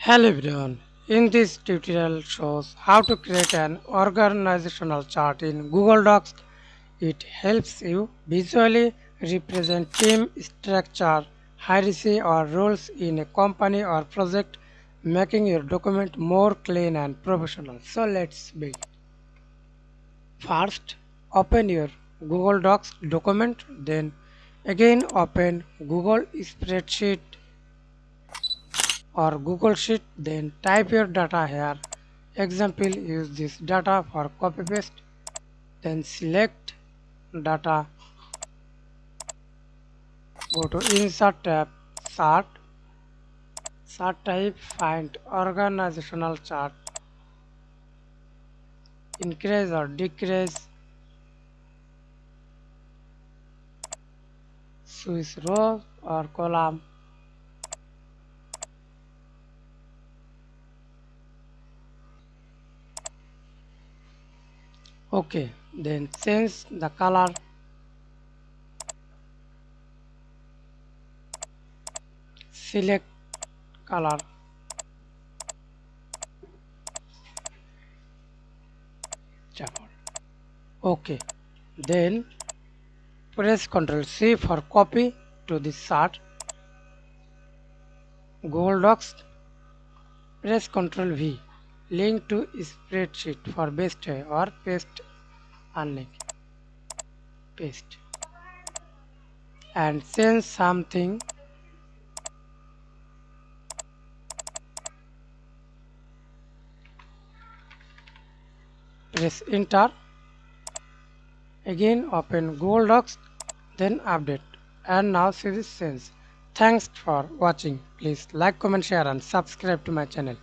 Hello everyone. In this tutorial shows how to create an organizational chart in Google Docs. It helps you visually represent team structure, hierarchy or roles in a company or project, making your document more clean and professional. So let's begin. First, open your Google Docs document, then again open Google Spreadsheet or Google Sheet, then type your data here. Example, use this data for copy paste, then select data, go to insert tab, chart, chart type, find organizational chart, increase or decrease, switch row or column, okay, then change the color, select color, okay, then press Ctrl C for copy to this chart. Google Docs, press Ctrl V, link to spreadsheet for best way or paste unlink, paste and change something, press enter, again open Google Docs, then update and now see this change. Thanks for watching. Please like, comment, share and subscribe to my channel.